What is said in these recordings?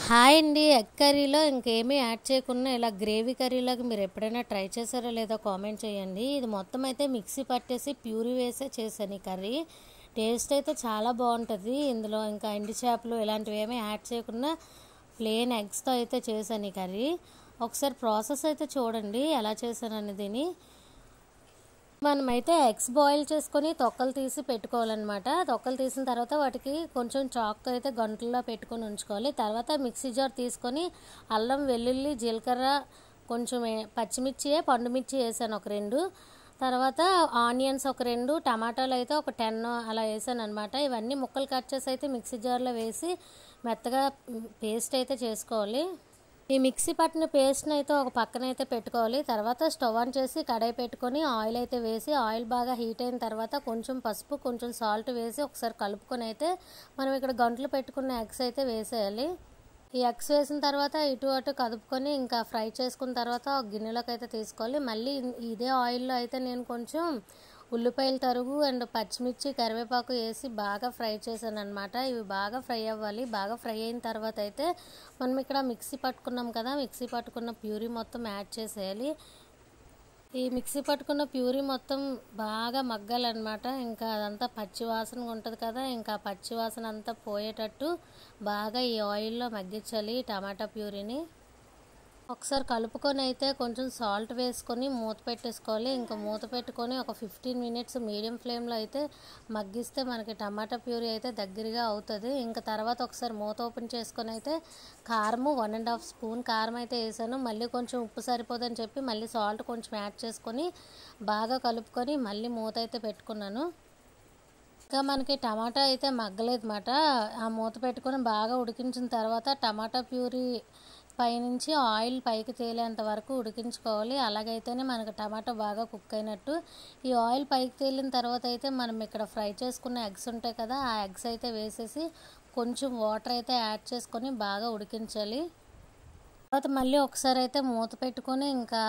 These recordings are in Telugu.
హాయ్ అండి. ఎగ్ కర్రీలో ఇంకేమీ యాడ్ చేయకుండా ఇలా గ్రేవీ కర్రీలాగా మీరు ఎప్పుడైనా ట్రై చేశారో లేదో కామెంట్ చేయండి. ఇది మొత్తం అయితే మిక్సీ పట్టేసి ప్యూరీ వేసే చేశాను ఈ కర్రీ. టేస్ట్ అయితే చాలా బాగుంటుంది. ఇందులో ఇంకా ఎండు చేపలు ఇలాంటివి ఏమీ యాడ్ చేయకుండా ప్లెయిన్ ఎగ్స్తో అయితే చేశాను ఈ కర్రీ. ఒకసారి ప్రాసెస్ అయితే చూడండి ఎలా చేశాను అనేది. మనమైతే ఎగ్స్ బాయిల్ చేసుకొని తొక్కలు తీసి పెట్టుకోవాలన్నమాట. తొక్కలు తీసిన తర్వాత వాటికి కొంచెం చాక్తో అయితే గంటల్లో పెట్టుకొని ఉంచుకోవాలి. తర్వాత మిక్సీ జార్ తీసుకొని అల్లం, వెల్లుల్లి, జీలకర్ర, కొంచెం పచ్చిమిర్చి, పండుమిర్చి వేసాను ఒక 2. తర్వాత ఆనియన్స్ ఒక 2, టమాటాలు అయితే ఒక 10 అలా వేసాను అనమాట. ఇవన్నీ ముక్కలు కట్ చేసి అయితే మిక్సీ జార్లో వేసి మెత్తగా పేస్ట్ అయితే చేసుకోవాలి. ఈ మిక్సీ పట్టిన పేస్ట్ని అయితే ఒక పక్కన అయితే పెట్టుకోవాలి. తర్వాత స్టవ్ ఆన్ చేసి కడాయి పెట్టుకొని ఆయిల్ అయితే వేసి ఆయిల్ బాగా హీట్ అయిన తర్వాత కొంచెం పసుపు, కొంచెం సాల్ట్ వేసి ఒకసారి కలుపుకొని అయితే మనం ఇక్కడ గంటలు పెట్టుకున్న ఎగ్స్ అయితే వేసేయాలి. ఈ ఎగ్స్ వేసిన తర్వాత ఇటు అటు కదుపుకొని ఇంకా ఫ్రై చేసుకున్న తర్వాత ఒక గిన్నెలోకి అయితే తీసుకోవాలి. మళ్ళీ ఇదే ఆయిల్లో అయితే నేను కొంచెం ఉల్లిపాయల తరుగు అండ్ పచ్చిమిర్చి, కరివేపాకు వేసి బాగా ఫ్రై చేశాను అనమాట. ఇవి బాగా ఫ్రై అవ్వాలి. బాగా ఫ్రై అయిన తర్వాత అయితే మనం ఇక్కడ మిక్సీ పట్టుకున్నాం కదా, మిక్సీ పట్టుకున్న ప్యూరీ మొత్తం యాడ్ చేసేయాలి. ఈ మిక్సీ పట్టుకున్న ప్యూరీ మొత్తం బాగా మగ్గాలన్నమాట. ఇంకా అదంతా పచ్చి వాసన ఉంటుంది కదా, ఇంకా పచ్చి వాసన అంతా పోయేటట్టు బాగా ఈ ఆయిల్లో మగ్గించాలి టమాటా ప్యూరీని. ఒకసారి కలుపుకొని అయితే కొంచెం సాల్ట్ వేసుకొని మూత పెట్టేసుకోవాలి. ఇంకా మూత పెట్టుకొని ఒక 15 మినిట్స్ మీడియం ఫ్లేమ్లో అయితే మగ్గిస్తే మనకి టమాటా ప్యూరీ అయితే దగ్గరగా అవుతుంది. ఇంకా తర్వాత ఒకసారి మూత ఓపెన్ చేసుకొని అయితే కారము 1.5 స్పూన్ కారం అయితే వేసాను. మళ్ళీ కొంచెం ఉప్పు సరిపోదని చెప్పి మళ్ళీ సాల్ట్ కొంచెం యాడ్ చేసుకొని బాగా కలుపుకొని మళ్ళీ మూత అయితే పెట్టుకున్నాను. ఇంకా మనకి టమాటా అయితే మగ్గలేదు అన్నమాట. ఆ మూత పెట్టుకొని బాగా ఉడికించిన తర్వాత టమాటా ప్యూరీ పైనుంచి ఆయిల్ పైకి తేలేంత వరకు ఉడికించుకోవాలి. అలాగైతేనే మనకు టమాటా బాగా కుక్ అయినట్టు. ఈ ఆయిల్ పైకి తేలిన తర్వాత అయితే మనం ఇక్కడ ఫ్రై చేసుకున్న ఎగ్స్ ఉంటాయి కదా, ఆ ఎగ్స్ అయితే వేసేసి కొంచెం వాటర్ అయితే యాడ్ చేసుకొని బాగా ఉడికించాలి. తర్వాత మళ్ళీ ఒకసారి అయితే మూత పెట్టుకొని ఇంకా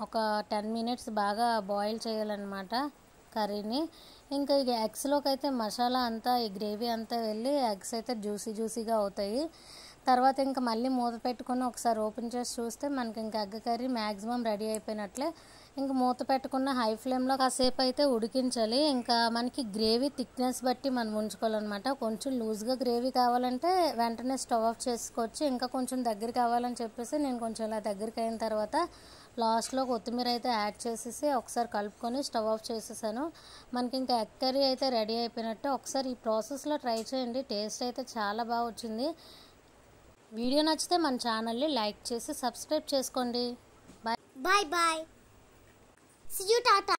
ఒక 10 మినిట్స్ బాగా బాయిల్ చేయాలన్నమాట కర్రీని. ఇంకా ఈ ఎగ్స్లోకి అయితే మసాలా అంతా, ఈ గ్రేవీ అంతా వెళ్ళి ఎగ్స్ అయితే జ్యూసీగా అవుతాయి. తర్వాత ఇంకా మళ్ళీ మూత పెట్టుకొని ఒకసారి ఓపెన్ చేసి చూస్తే మనకి ఇంకా ఎగ్ కర్రీ మ్యాక్సిమం రెడీ అయిపోయినట్లే. ఇంకా మూత పెట్టుకున్న హై ఫ్లేమ్లో కాసేపు అయితే ఉడికించాలి. ఇంకా మనకి గ్రేవీ థిక్నెస్ బట్టి మనం ఉంచుకోవాలన్నమాట. కొంచెం లూజ్గా గ్రేవీ కావాలంటే వెంటనే స్టవ్ ఆఫ్ చేసుకోవచ్చు. ఇంకా కొంచెం దగ్గర కావాలని చెప్పేసి నేను కొంచెం ఇలా దగ్గరికి అయిన తర్వాత లాస్ట్లో కొత్తిమీర అయితే యాడ్ చేసేసి ఒకసారి కలుపుకొని స్టవ్ ఆఫ్ చేసేసాను. మనకి ఇంకా ఎగ్ కర్రీ అయితే రెడీ అయిపోయినట్టు. ఒకసారి ఈ ప్రాసెస్లో ట్రై చేయండి. టేస్ట్ అయితే చాలా బాగా వచ్చింది. వీడియో నచ్చితే మన ఛానల్ని లైక్ చేసి సబ్స్క్రైబ్ చేసుకోండి. Bye Bye bye. See you, Tata.